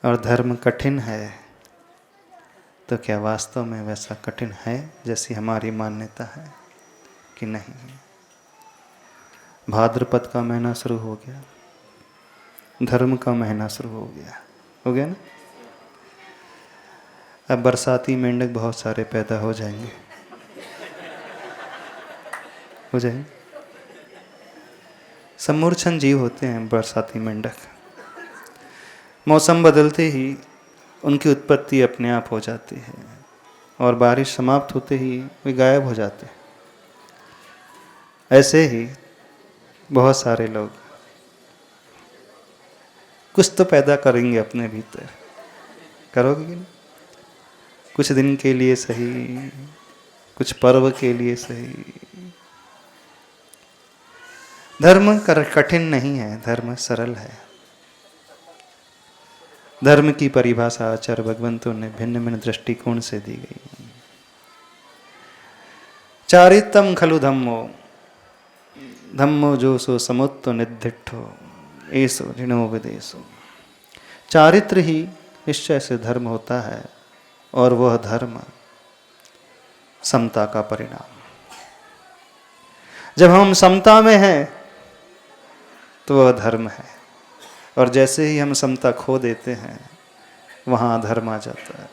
और धर्म कठिन है, तो क्या वास्तव में वैसा कठिन है जैसी हमारी मान्यता है कि नहीं? भाद्रपद का महीना शुरू हो गया, धर्म का महीना शुरू हो गया ना। अब बरसाती मेंढक बहुत सारे पैदा हो जाएंगे, हो जाएंगे। सम्मूर्छन जीव होते हैं बरसाती मेंढक। मौसम बदलते ही उनकी उत्पत्ति अपने आप हो जाती है और बारिश समाप्त होते ही वे गायब हो जाते हैं। ऐसे ही बहुत सारे लोग कुछ तो पैदा करेंगे अपने भीतर, करोगे कि नहीं? कुछ दिन के लिए सही, कुछ पर्व के लिए सही। धर्म कठिन नहीं है, धर्म सरल है। धर्म की परिभाषा आचार्य भगवंतों ने भिन्न भिन्न दृष्टिकोण से दी गई। चारित्रम खलु धम्मो, धम्मो जो सो समुत्तो निधिष्ठो ऐसो ऋणो विदेशो। चारित्र ही निश्चय से धर्म होता है और वह धर्म समता का परिणाम। जब हम समता में हैं तो वह धर्म है, और जैसे ही हम समता खो देते हैं वहां अधर्म आ जाता है।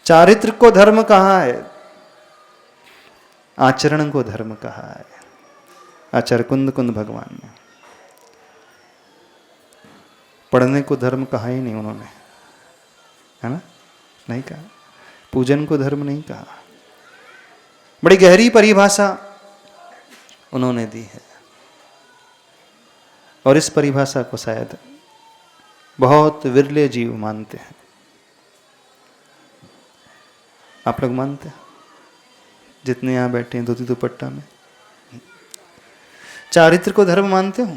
चारित्र को धर्म कहा है, आचरण को धर्म कहा है आचार्य कुंद भगवान ने। पढ़ने को धर्म कहा ही नहीं उन्होंने, है ना, नहीं कहा। पूजन को धर्म नहीं कहा। बड़ी गहरी परिभाषा उन्होंने दी है, और इस परिभाषा को शायद बहुत विरले जीव मानते हैं। आप लोग मानते हैं? जितने यहां बैठे हैं धोती दुपट्टा में, चारित्र को धर्म मानते हो?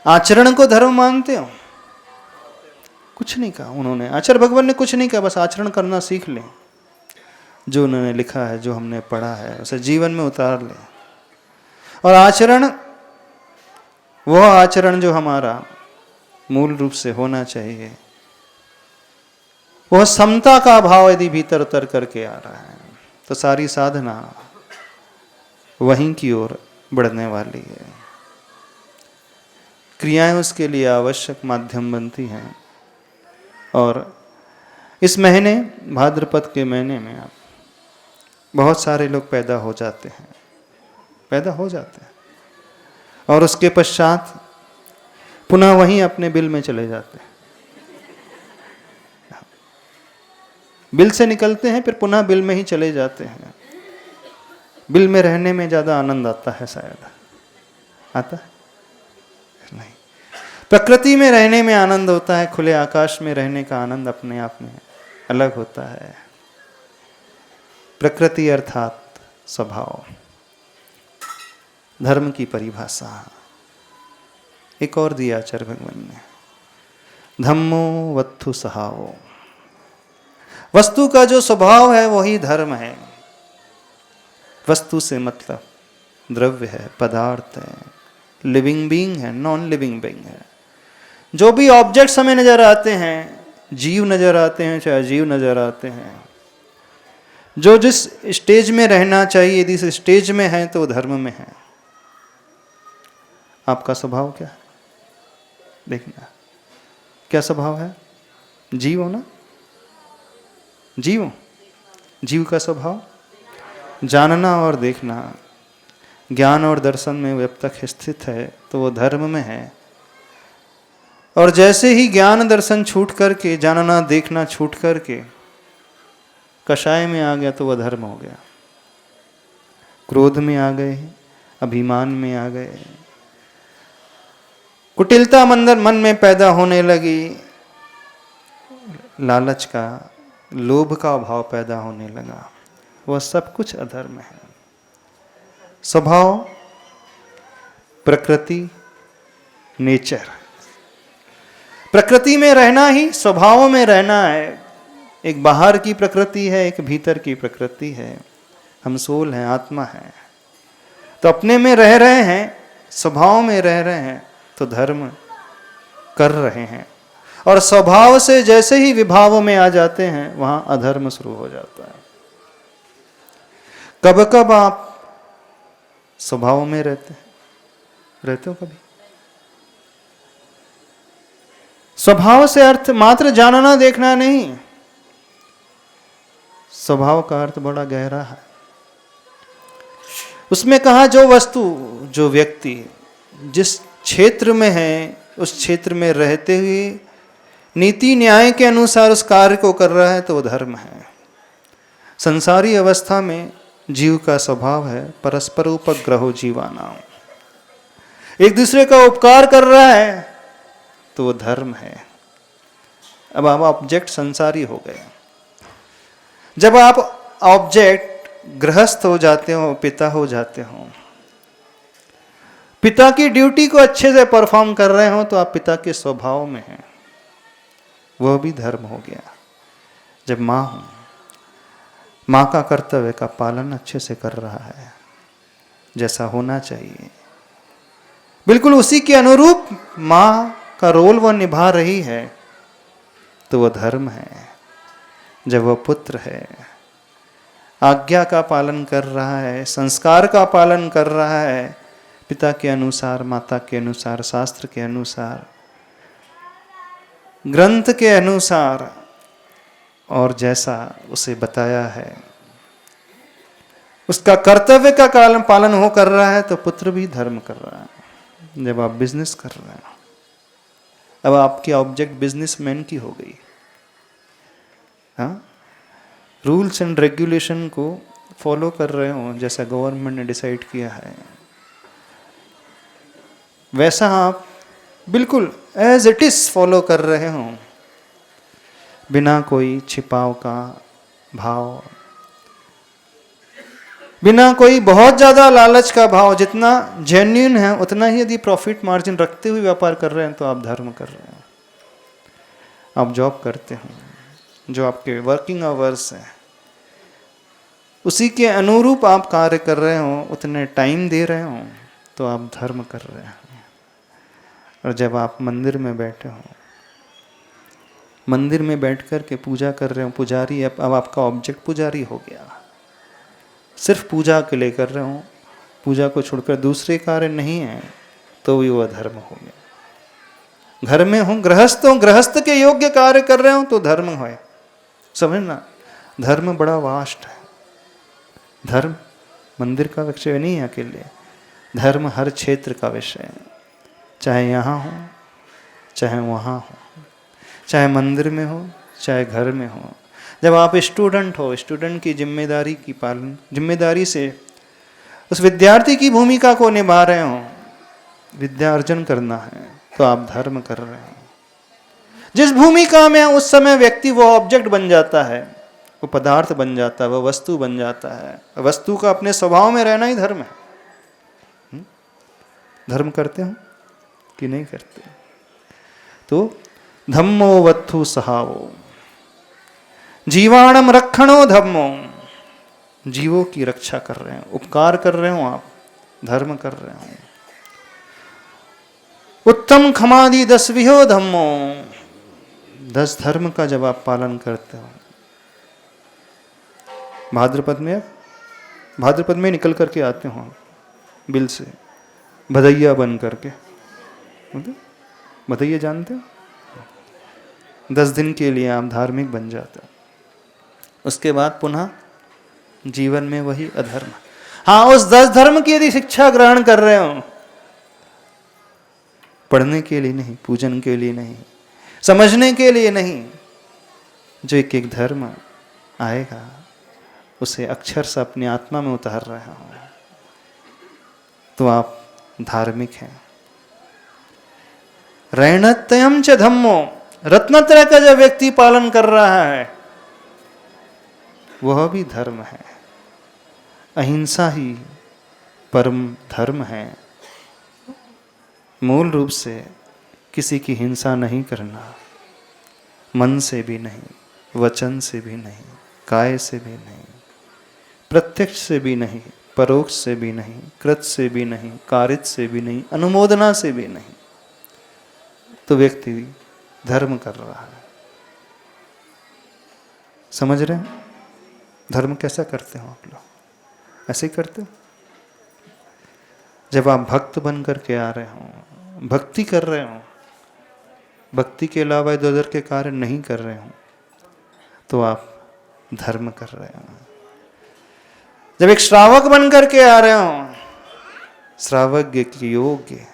आचरण को धर्म मानते हो? कुछ नहीं कहा उन्होंने, आचार्य भगवान ने कुछ नहीं कहा, बस आचरण करना सीख लें। जो उन्होंने लिखा है, जो हमने पढ़ा है, उसे जीवन में उतार लें। और आचरण, वह आचरण जो हमारा मूल रूप से होना चाहिए, वह समता का भाव यदि भीतर उतर करके आ रहा है तो सारी साधना वहीं की ओर बढ़ने वाली है। क्रियाएं उसके लिए आवश्यक माध्यम बनती हैं। और इस महीने, भाद्रपद के महीने में आप बहुत सारे लोग पैदा हो जाते हैं, और उसके पश्चात पुनः वहीं अपने बिल में चले जाते हैं। बिल से निकलते हैं, फिर पुनः बिल में ही चले जाते हैं। बिल में रहने में ज्यादा आनंद आता है, शायद आता है नहीं। प्रकृति में रहने में आनंद होता है, खुले आकाश में रहने का आनंद अपने आप में अलग होता है। प्रकृति अर्थात स्वभाव। धर्म की परिभाषा एक और दिया आचार्य भगवान ने, धम्मो वत्थु सहावो। वस्तु का जो स्वभाव है वही धर्म है। वस्तु से मतलब द्रव्य है, पदार्थ है, लिविंग बीइंग है, नॉन लिविंग बीइंग है। जो भी ऑब्जेक्ट्स हमें नजर आते हैं, जीव नजर आते हैं चाहे अजीव नजर आते हैं, जो जिस स्टेज में रहना चाहिए यदि इस स्टेज में है तो धर्म में है। आपका स्वभाव क्या है? देखना क्या स्वभाव है। जीव हो ना, जीव का स्वभाव जानना और देखना, ज्ञान और दर्शन में जब तक स्थित है तो वो धर्म में है। और जैसे ही ज्ञान दर्शन छूट करके, जानना देखना छूट करके कषाय में आ गया तो वह धर्म हो गया। क्रोध में आ गए, अभिमान में आ गए, कुटिलता मन में पैदा होने लगी, लालच का, लोभ का भाव पैदा होने लगा, वह सब कुछ अधर्म है। स्वभाव, प्रकृति, नेचर। प्रकृति में रहना ही स्वभाव में रहना है। एक बाहर की प्रकृति है, एक भीतर की प्रकृति है। हम सोल हैं, आत्मा है। तो अपने में रह रहे हैं, स्वभाव में रह रहे हैं तो धर्म कर रहे हैं। और स्वभाव से जैसे ही विभाव में आ जाते हैं वहां अधर्म शुरू हो जाता है। कब कब आप स्वभाव में रहते हो कभी? स्वभाव से अर्थ मात्र जानना देखना नहीं, स्वभाव का अर्थ बड़ा गहरा है। उसमें कहा जो वस्तु, जो व्यक्ति जिस क्षेत्र में है उस क्षेत्र में रहते हुए नीति न्याय के अनुसार उस कार्य को कर रहा है तो वो धर्म है। संसारी अवस्था में जीव का स्वभाव है परस्पर उपग्रहो जीवानाम, एक दूसरे का उपकार कर रहा है तो वो धर्म है। अब आप ऑब्जेक्ट संसारी हो गए। जब आप ऑब्जेक्ट गृहस्थ हो जाते हो, पिता हो जाते हो, पिता की ड्यूटी को अच्छे से परफॉर्म कर रहे हो तो आप पिता के स्वभाव में हैं, वह भी धर्म हो गया। जब माँ हूं, माँ का कर्तव्य का पालन अच्छे से कर रहा है जैसा होना चाहिए, बिल्कुल उसी के अनुरूप माँ का रोल वह निभा रही है तो वह धर्म है। जब वह पुत्र है, आज्ञा का पालन कर रहा है, संस्कार का पालन कर रहा है, पिता के अनुसार, माता के अनुसार, शास्त्र के अनुसार, ग्रंथ के अनुसार और जैसा उसे बताया है उसका कर्तव्य का पालन हो कर रहा है तो पुत्र भी धर्म कर रहा है। जब आप बिजनेस कर रहे हैं, अब आपकी ऑब्जेक्ट बिजनेसमैन की हो गई। हाँ, रूल्स एंड रेगुलेशन को फॉलो कर रहे हो जैसा गवर्नमेंट ने डिसाइड किया है, वैसा आप बिल्कुल एज इट इज फॉलो कर रहे हो, बिना कोई छिपाव का भाव, बिना कोई बहुत ज्यादा लालच का भाव। जितना जेन्युइन है उतना ही यदि प्रॉफिट मार्जिन रखते हुए व्यापार कर रहे हैं तो आप धर्म कर रहे हैं। आप जॉब करते हो, जो आपके वर्किंग आवर्स है उसी के अनुरूप आप कार्य कर रहे हो, उतने टाइम दे रहे हो तो आप धर्म कर रहे हो। और जब आप मंदिर में बैठे हो, मंदिर में बैठ कर के पूजा कर रहे हो, पुजारी अब आपका ऑब्जेक्ट पुजारी हो गया, सिर्फ पूजा के लिए कर रहे हो, पूजा को छोड़कर दूसरे कार्य नहीं है तो भी वह धर्म हो गया। घर में हो, गृहस्थ के योग्य कार्य कर रहे हो तो धर्म हो। समझना, धर्म बड़ा वास्ट है। धर्म मंदिर का विषय नहीं है अकेले, धर्म हर क्षेत्र का विषय है, चाहे यहाँ हो चाहे वहाँ हो, चाहे मंदिर में हो चाहे घर में हो। जब आप स्टूडेंट हो, स्टूडेंट की जिम्मेदारी की पालन, जिम्मेदारी से उस विद्यार्थी की भूमिका को निभा रहे हो, विद्या अर्जन करना है तो आप धर्म कर रहे हो। जिस भूमिका में उस समय व्यक्ति वो ऑब्जेक्ट बन जाता है, वो पदार्थ बन जाता है, वो वस्तु बन जाता है। वस्तु का अपने स्वभाव में रहना ही धर्म है। धर्म करते हो कि नहीं करते? तो धम्मो वत्थु सहावो, जीवाणम रक्षणो धम्मो, जीवों की रक्षा कर रहे हैं, उपकार कर रहे हो आप, धर्म कर रहे हो। उत्तम खमादि 10 विहो धम्मो, 10 धर्म का जब आप पालन करते हो। भाद्रपद में निकल करके आते हो बिल से, भदैया बन करके, भदैया जानते हो? 10 दिन के लिए आप धार्मिक बन जाते हो, उसके बाद पुनः जीवन में वही अधर्म। हाँ, उस 10 धर्म की यदि शिक्षा ग्रहण कर रहे हो, पढ़ने के लिए नहीं, पूजन के लिए नहीं, समझने के लिए नहीं, जो एक एक धर्म आएगा उसे अक्षर से अपनी आत्मा में उतार रहे हो तो आप धार्मिक हैं। रैणत्यम च धम्मो, रत्नत्रय का जो व्यक्ति पालन कर रहा है वह भी धर्म है। अहिंसा ही परम धर्म है। मूल रूप से किसी की हिंसा नहीं करना, मन से भी नहीं, वचन से भी नहीं, काय से भी नहीं, प्रत्यक्ष से भी नहीं, परोक्ष से भी नहीं, कृत से भी नहीं, कारित से भी नहीं, अनुमोदना से भी नहीं, तो व्यक्ति धर्म कर रहा है। समझ रहे हैं? धर्म कैसा करते हो आप लोग? ऐसे ही करते हो? जब आप भक्त बन करके आ रहे हो, भक्ति कर रहे हो, भक्ति के अलावा इधर उधर के कार्य नहीं कर रहे हो, तो आप धर्म कर रहे हो। जब एक श्रावक बन करके आ रहे हो, श्रावज्ञ के योग्य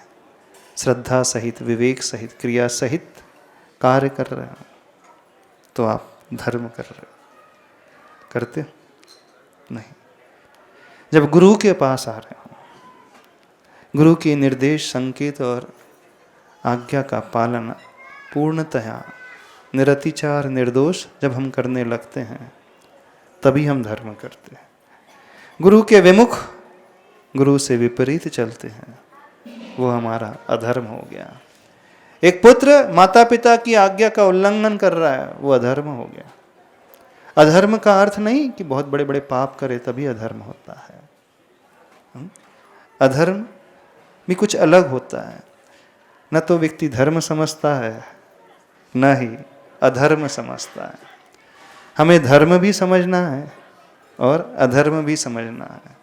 श्रद्धा सहित, विवेक सहित, क्रिया सहित कार्य कर रहे हो, तो आप धर्म कर रहे हो। करते हो? नहीं। जब गुरु के पास आ रहे हो, गुरु के निर्देश, संकेत और आज्ञा का पालन पूर्णतया निरतिचार निर्दोष जब हम करने लगते हैं, तभी हम धर्म करते हैं। गुरु के विमुख, गुरु से विपरीत चलते हैं, वो हमारा अधर्म हो गया। एक पुत्र माता पिता की आज्ञा का उल्लंघन कर रहा है, वो अधर्म हो गया। अधर्म का अर्थ नहीं कि बहुत बड़े बड़े पाप करे तभी अधर्म होता है। अधर्म भी कुछ अलग होता है। न तो व्यक्ति धर्म समझता है, न ही अधर्म समझता है। हमें धर्म भी समझना है और अधर्म भी समझना है।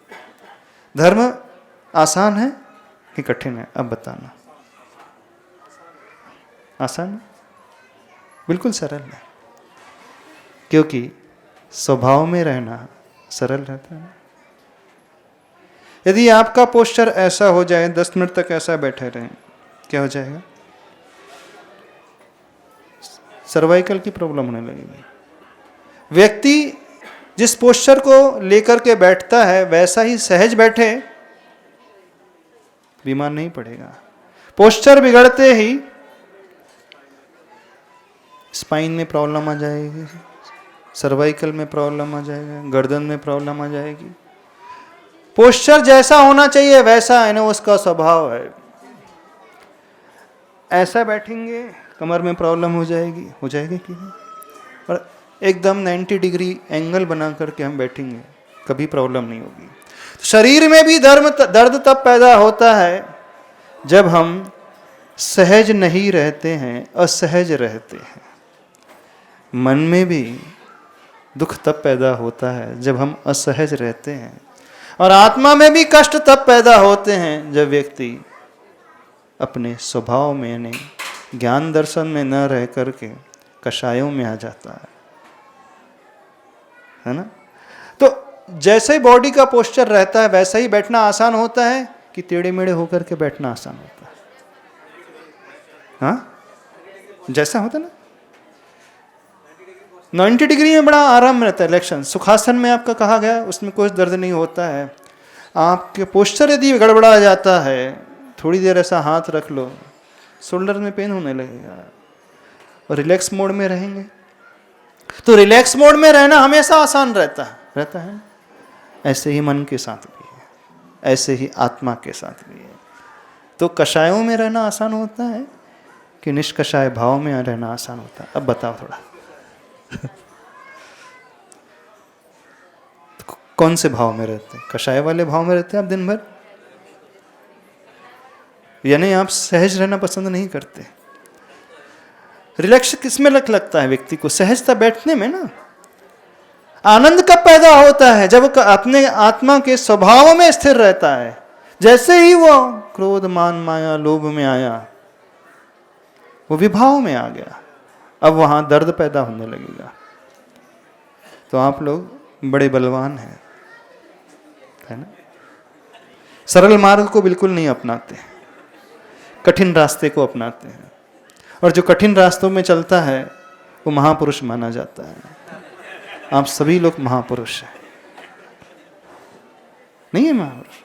धर्म आसान है कि कठिन है? अब बताना। आसान है? बिल्कुल सरल है, क्योंकि स्वभाव में रहना सरल रहता है। यदि आपका पोस्चर ऐसा हो जाए, 10 मिनट तक ऐसा बैठे रहें, क्या हो जाएगा? सर्वाइकल की प्रॉब्लम होने लगेगी। व्यक्ति जिस पोस्चर को लेकर के बैठता है वैसा ही सहज बैठे, बीमार नहीं पड़ेगा। पोस्चर बिगड़ते ही स्पाइन में प्रॉब्लम आ जाएगी, सर्वाइकल में प्रॉब्लम आ जाएगा, गर्दन में प्रॉब्लम आ जाएगी। पोस्चर जैसा होना चाहिए वैसा है ना, उसका स्वभाव है। ऐसा बैठेंगे कमर में प्रॉब्लम हो जाएगी कि नहीं? और एकदम 90 डिग्री एंगल बना करके हम बैठेंगे, कभी प्रॉब्लम नहीं होगी। शरीर में भी दर्द तब पैदा होता है जब हम सहज नहीं रहते हैं, असहज रहते हैं। मन में भी दुख तब पैदा होता है जब हम असहज रहते हैं, और आत्मा में भी कष्ट तब पैदा होते हैं जब व्यक्ति अपने स्वभाव में, यानी ज्ञान दर्शन में न रह करके कषायों में आ जाता है ना। तो जैसे ही बॉडी का पोस्चर रहता है वैसा ही बैठना आसान होता है कि टेढ़े मेढ़े होकर के बैठना आसान होता है? हाँ, जैसा होता है ना, 90 डिग्री में बड़ा आराम रहता है। इलेक्शन सुखासन में आपका कहा गया, उसमें कोई दर्द नहीं होता है। आपके पोस्चर यदि गड़बड़ा जाता है, थोड़ी देर ऐसा हाथ रख लो, शोल्डर में पेन होने लगेगा। और रिलैक्स मोड में रहेंगे तो रिलैक्स मोड में रहना हमेशा आसान रहता है। ऐसे ही मन के साथ भी है, ऐसे ही आत्मा के साथ भी है। तो कषायों में रहना आसान होता है कि निष्कषाय भाव में रहना आसान होता है? अब बताओ थोड़ा। कौन से भाव में रहते हैं? कषाय वाले भाव में रहते हैं आप दिन भर, यानी आप सहज रहना पसंद नहीं करते। रिलैक्स किसमें लगता है व्यक्ति को? सहजता बैठने में ना। आनंद कब पैदा होता है? जब अपने आत्मा के स्वभाव में स्थिर रहता है। जैसे ही वो क्रोध, मान, माया, लोभ में आया, वो विभाव में आ गया, अब वहां दर्द पैदा होने लगेगा। तो आप लोग बड़े बलवान हैं, है ना। सरल मार्ग को बिल्कुल नहीं अपनाते, कठिन रास्ते को अपनाते हैं। और जो कठिन रास्तों में चलता है वो महापुरुष माना जाता है। आप सभी लोग महापुरुष हैं, नहीं है महापुरुष?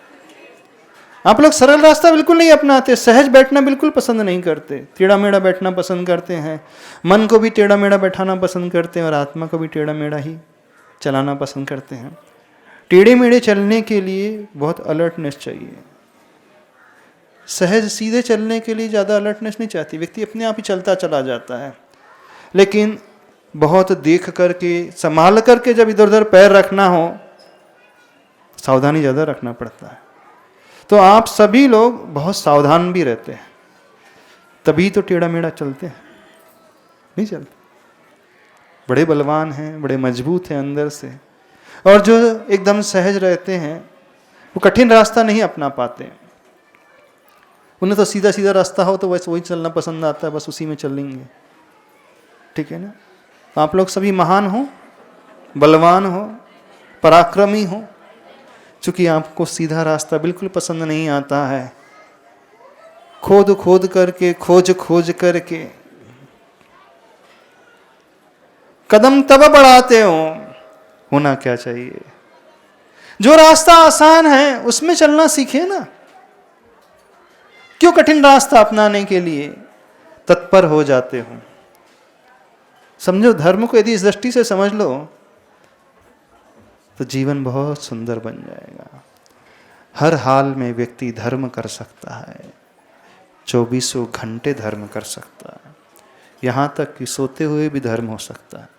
आप लोग सरल रास्ता बिल्कुल नहीं अपनाते, सहज बैठना बिल्कुल पसंद नहीं करते, टेढ़ा मेढ़ा बैठना पसंद करते हैं। मन को भी टेढ़ा मेढ़ा बैठाना पसंद करते हैं और आत्मा को भी टेढ़ा मेढ़ा ही चलाना पसंद करते हैं। टेढ़े मेढ़े चलने के लिए बहुत अलर्टनेस चाहिए। सहज सीधे चलने के लिए ज़्यादा अलर्टनेस नहीं चाहती, व्यक्ति अपने आप ही चलता चला जाता है। लेकिन बहुत देख करके, संभाल करके जब इधर उधर पैर रखना हो, सावधानी ज़्यादा रखना पड़ता है। तो आप सभी लोग बहुत सावधान भी रहते हैं, तभी तो टेढ़ा मेढ़ा चलते हैं। नहीं चलता। बड़े बलवान हैं, बड़े मजबूत हैं अंदर से, और जो एकदम सहज रहते हैं वो कठिन रास्ता नहीं अपना पाते। उन्हें तो सीधा सीधा रास्ता हो तो बस वही चलना पसंद आता है, बस उसी में चलेंगे। ठीक है ना? आप लोग सभी महान हो, बलवान हो, पराक्रमी हो। चूंकि आपको सीधा रास्ता बिल्कुल पसंद नहीं आता है, खोद खोद करके, खोज खोज करके कदम तब बढ़ाते हो। होना क्या चाहिए? जो रास्ता आसान है उसमें चलना सीखे ना। क्यों कठिन रास्ता अपनाने के लिए तत्पर हो जाते हो? समझो, धर्म को यदि इस दृष्टि से समझ लो तो जीवन बहुत सुंदर बन जाएगा। हर हाल में व्यक्ति धर्म कर सकता है, 24 घंटे धर्म कर सकता है। यहाँ तक कि सोते हुए भी धर्म हो सकता है,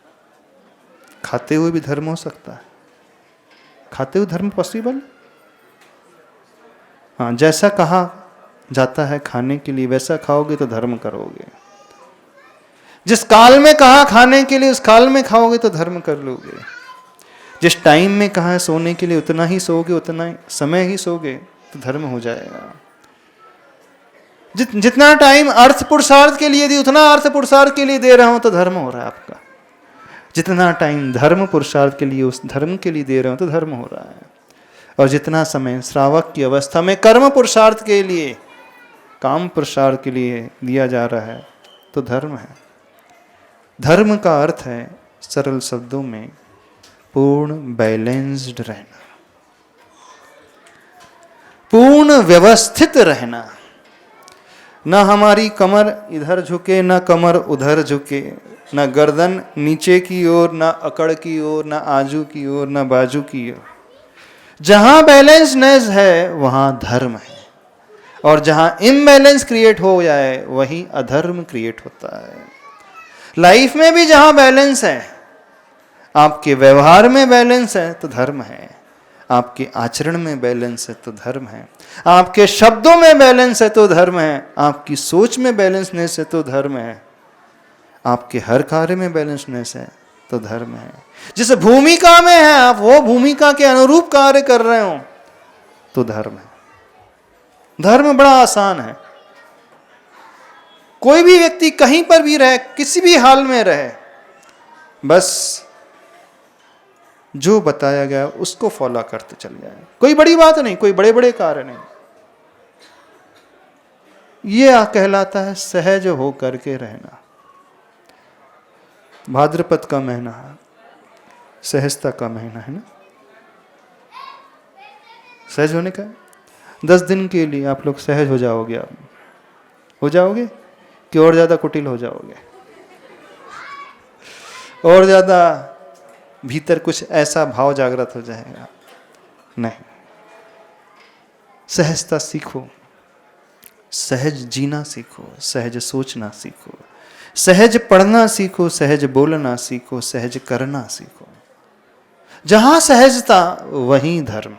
खाते हुए भी धर्म हो सकता है। खाते हुए धर्म पॉसिबल? हाँ, जैसा कहा जाता है खाने के लिए वैसा खाओगे तो धर्म करोगे। जिस काल में कहा खाने के लिए उस काल में खाओगे तो धर्म कर लोगे। जिस टाइम में कहा है सोने के लिए उतना ही सोओगे, उतना ही समय ही सोगे तो धर्म हो जाएगा। जितना टाइम अर्थ पुरुषार्थ के लिए दी उतना अर्थ पुरुषार्थ के लिए दे रहा हूं तो धर्म हो रहा है आपका। जितना टाइम धर्म पुरुषार्थ के लिए उस धर्म के लिए दे रहा हूं तो धर्म हो रहा है। और जितना समय श्रावक की अवस्था में कर्म पुरुषार्थ के लिए, काम पुरुषार्थ के लिए दिया जा रहा है तो धर्म है। धर्म का अर्थ है सरल शब्दों में पूर्ण बैलेंस्ड रहना, पूर्ण व्यवस्थित रहना। ना हमारी कमर इधर झुके, ना कमर उधर झुके, ना गर्दन नीचे की ओर, ना अकड़ की ओर, ना आजू की ओर, ना बाजू की ओर। जहां बैलेंसनेस है वहां धर्म है, और जहां इम्बैलेंस क्रिएट हो जाए वहीं अधर्म क्रिएट होता है। लाइफ में भी जहां बैलेंस है, आपके व्यवहार में बैलेंस है तो धर्म है, आपके आचरण में बैलेंस है तो धर्म है, आपके शब्दों में बैलेंस है तो धर्म है, आपकी सोच में बैलेंसनेस है तो धर्म है, आपके हर कार्य में बैलेंसनेस है तो धर्म है। जिस भूमिका में है आप वो भूमिका के अनुरूप कार्य कर रहे हो तो धर्म है। धर्म बड़ा आसान है। कोई भी व्यक्ति कहीं पर भी रहे, किसी भी हाल में रहे, बस जो बताया गया उसको फॉलो करते चल जाए। कोई बड़ी बात नहीं, कोई बड़े बड़े कार्य नहीं। यह कहलाता है सहज हो करके रहना। भाद्रपद का महीना सहजता का महीना है ना। सहज होने का 10 दिन के लिए आप लोग सहज हो जाओगे। आप हो जाओगे कि और ज्यादा कुटिल हो जाओगे? और ज्यादा भीतर कुछ ऐसा भाव जागृत हो जाएगा? नहीं। सहजता सीखो, सहज जीना सीखो, सहज सोचना सीखो, सहज पढ़ना सीखो, सहज बोलना सीखो, सहज करना सीखो। जहां सहजता वहीं धर्म,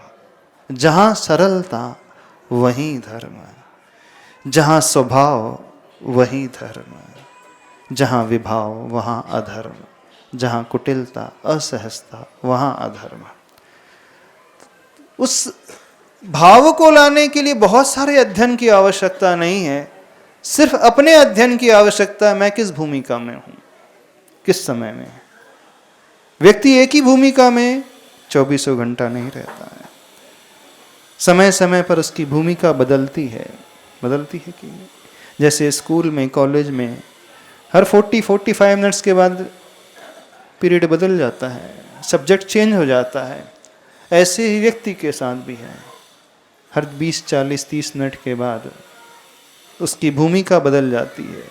जहां सरलता वहीं धर्म, जहां स्वभाव वहीं धर्म, जहां विभाव वहां अधर्म, जहां कुटिलता असहजता वहां अधर्म। उस भाव को लाने के लिए बहुत सारे अध्ययन की आवश्यकता नहीं है, सिर्फ अपने अध्ययन की आवश्यकता है। मैं किस भूमिका में हूं, किस समय में। व्यक्ति एक ही भूमिका में 24 घंटा नहीं रहता है। समय समय पर उसकी भूमिका बदलती है कि जैसे स्कूल में, कॉलेज में हर 40-45 मिनट्स के बाद पीरियड बदल जाता है, सब्जेक्ट चेंज हो जाता है। ऐसे ही व्यक्ति के साथ भी है, हर 20, 40, 30 मिनट के बाद उसकी भूमिका बदल जाती है,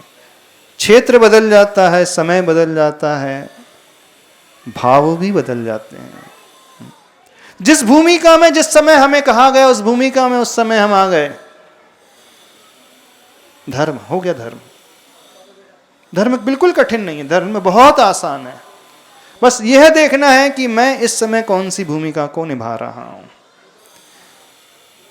क्षेत्र बदल जाता है, समय बदल जाता है, भाव भी बदल जाते हैं। जिस भूमिका में जिस समय हमें कहा गया उस भूमिका में उस समय हम आ गए, धर्म हो गया। धर्म बिल्कुल कठिन नहीं है, धर्म बहुत आसान है। बस यह देखना है कि मैं इस समय कौन सी भूमिका को निभा रहा हूं।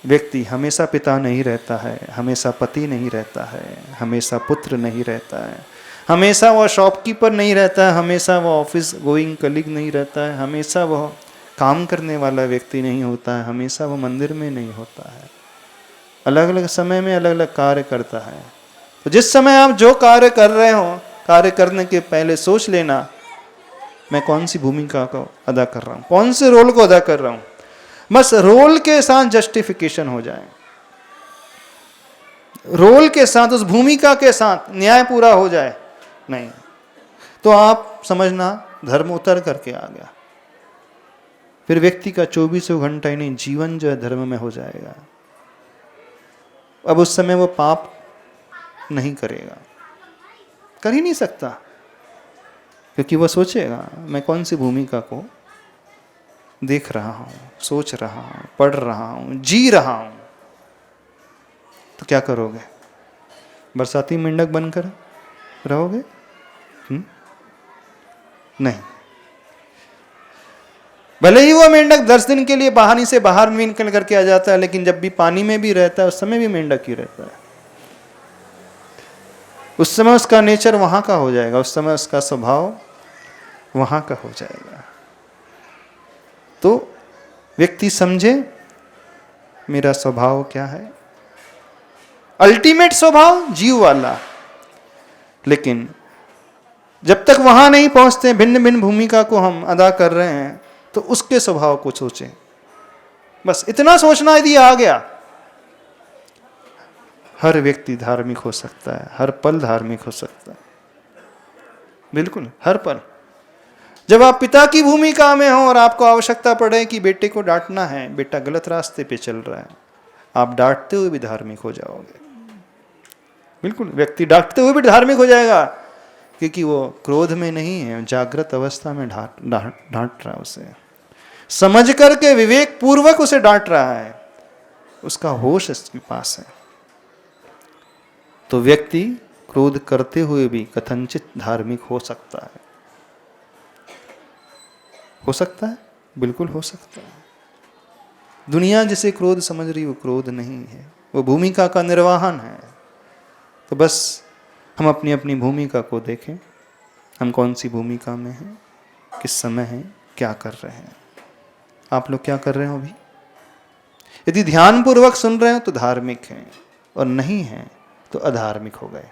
व्यक्ति हमेशा पिता नहीं रहता है, हमेशा पति नहीं रहता है, हमेशा पुत्र नहीं रहता है, हमेशा वह शॉपकीपर नहीं रहता है, हमेशा वह ऑफिस गोइंग कलीग नहीं रहता है, हमेशा वह काम करने वाला व्यक्ति नहीं होता है, हमेशा वह मंदिर में नहीं होता है। अलग अलग समय में अलग अलग कार्य करता है। तो जिस समय आप जो कार्य कर रहे हो, कार्य करने के पहले सोच लेना, मैं कौन सी भूमिका को अदा कर रहा हूँ, कौन से रोल को अदा कर रहा हूँ। बस रोल के साथ जस्टिफिकेशन हो जाए, रोल के साथ, उस भूमिका के साथ न्याय पूरा हो जाए, नहीं तो आप समझना धर्म उतर करके आ गया। फिर व्यक्ति का 24 घंटा ही नहीं, जीवन जो है धर्म में हो जाएगा। अब उस समय वो पाप नहीं करेगा, कर ही नहीं सकता, क्योंकि वह सोचेगा मैं कौन सी भूमिका को देख रहा हूं, सोच रहा हूं, पढ़ रहा हूं, जी रहा हूं। तो क्या करोगे? बरसाती मेंढक बनकर रहोगे? नहीं। भले ही वो मेंढक 10 दिन के लिए पानी से बाहर निकल करके आ जाता है, लेकिन जब भी पानी में भी रहता है उस समय भी मेंढक ही रहता है। उस समय उसका नेचर वहां का हो जाएगा, उस समय उसका स्वभाव वहां का हो जाएगा। तो व्यक्ति समझे मेरा स्वभाव क्या है, अल्टीमेट स्वभाव जीव वाला। लेकिन जब तक वहां नहीं पहुंचते, भिन्न भिन्न भूमिका को हम अदा कर रहे हैं, तो उसके स्वभाव को सोचें। बस इतना सोचना यदि आ गया, हर व्यक्ति धार्मिक हो सकता है, हर पल धार्मिक हो सकता है, बिल्कुल हर पल। जब आप पिता की भूमिका में हो और आपको आवश्यकता पड़े कि बेटे को डांटना है, बेटा गलत रास्ते पे चल रहा है, आप डांटते हुए भी धार्मिक हो जाओगे। बिल्कुल, व्यक्ति डांटते हुए भी धार्मिक हो जाएगा, क्योंकि वो क्रोध में नहीं है, जागृत अवस्था में डांट रहा है, उसे समझ करके विवेक पूर्वक उसे डांट रहा है, उसका होश इसके पास है। तो व्यक्ति क्रोध करते हुए भी कथनचित धार्मिक हो सकता है। हो सकता है, बिल्कुल हो सकता है। दुनिया जिसे क्रोध समझ रही, वो क्रोध नहीं है, वो भूमिका का निर्वहन है। तो बस हम अपनी अपनी भूमिका को देखें, हम कौन सी भूमिका में हैं, किस समय हैं, क्या कर रहे हैं। आप लोग क्या कर रहे हो अभी? यदि ध्यानपूर्वक सुन रहे हो तो धार्मिक हैं, और नहीं हैं तो अधार्मिक हो गए।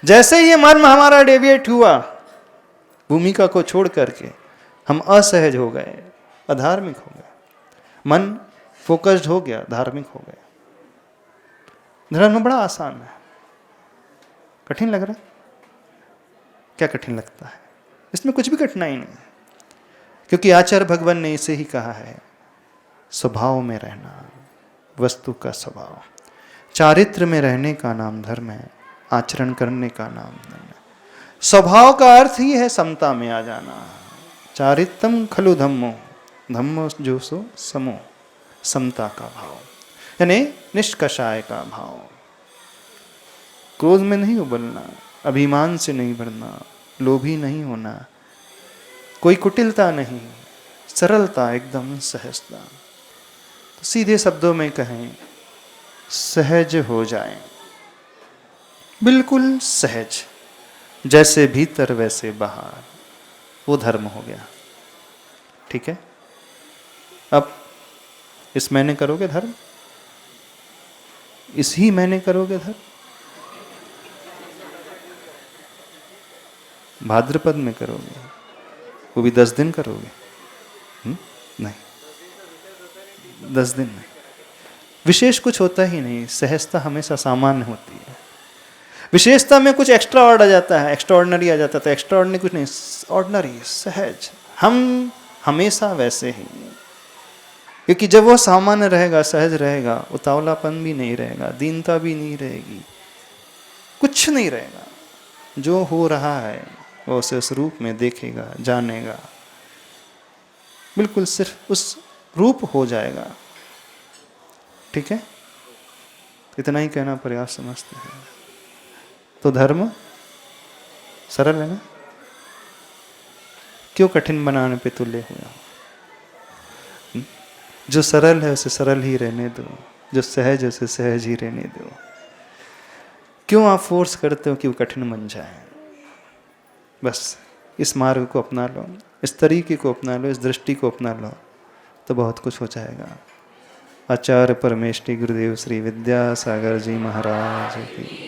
जैसे ही मन हमारा डेविएट हुआ भूमिका को छोड़ करके, हम असहज हो गए, अधार्मिक हो गए। मन फोकस्ड हो गया, धार्मिक हो गए। धर्म में बड़ा आसान है। कठिन लग रहा है? क्या कठिन लगता है? इसमें कुछ भी कठिनाई नहीं, क्योंकि आचार्य भगवान ने इसे ही कहा है, स्वभाव में रहना, वस्तु का स्वभाव। चारित्र में रहने का नाम धर्म है, आचरण करने का नाम धर्म है। स्वभाव का अर्थ ही है समता में आ जाना। चारित्रम खलु धम्मो, धम्मो जो सो समो, समता का भाव, यानी निष्कषाय का भाव। क्रोध में नहीं उबलना, अभिमान से नहीं भरना, लोभी नहीं होना, कोई कुटिलता नहीं, सरलता, एकदम सहजता। तो सीधे शब्दों में कहें, सहज हो जाएं, बिल्कुल सहज, जैसे भीतर वैसे बाहर, वो धर्म हो गया। ठीक है? अब इस महीने करोगे धर्म? इस ही महीने करोगे धर्म? भाद्रपद में करोगे? वो भी 10 दिन करोगे? नहीं, 10 दिन नहीं। विशेष कुछ होता ही नहीं, सहजता हमेशा सामान्य होती है। विशेषता में कुछ एक्स्ट्रा ऑर्ड आ जाता है, एक्स्ट्राऑर्डिनरी आ जाता है, तो एक्स्ट्राऑर्डिनरी कुछ नहीं, ऑर्डिनरी, सहज। हम हमेशा वैसे ही, क्योंकि जब वो सामान्य रहेगा, सहज रहेगा, उतावलापन भी नहीं रहेगा, दीनता भी नहीं रहेगी, कुछ नहीं रहेगा। जो हो रहा है वो उसे उस रूप में देखेगा, जानेगा, बिल्कुल सिर्फ उस रूप हो जाएगा। ठीक है? इतना ही कहना प्रयास समझते हैं। तो धर्म सरल है ना? क्यों कठिन बनाने पे तुले हुआ? जो सरल है उसे सरल ही रहने दो, जो सहज है उसे सहज ही रहने दो। क्यों आप फोर्स करते हो कि वो कठिन बन जाए? बस इस मार्ग को अपना लो, इस तरीके को अपना लो, इस दृष्टि को अपना लो, तो बहुत कुछ हो जाएगा। आचार्य परमेष्टि गुरुदेव श्री विद्यासागर जी महाराज की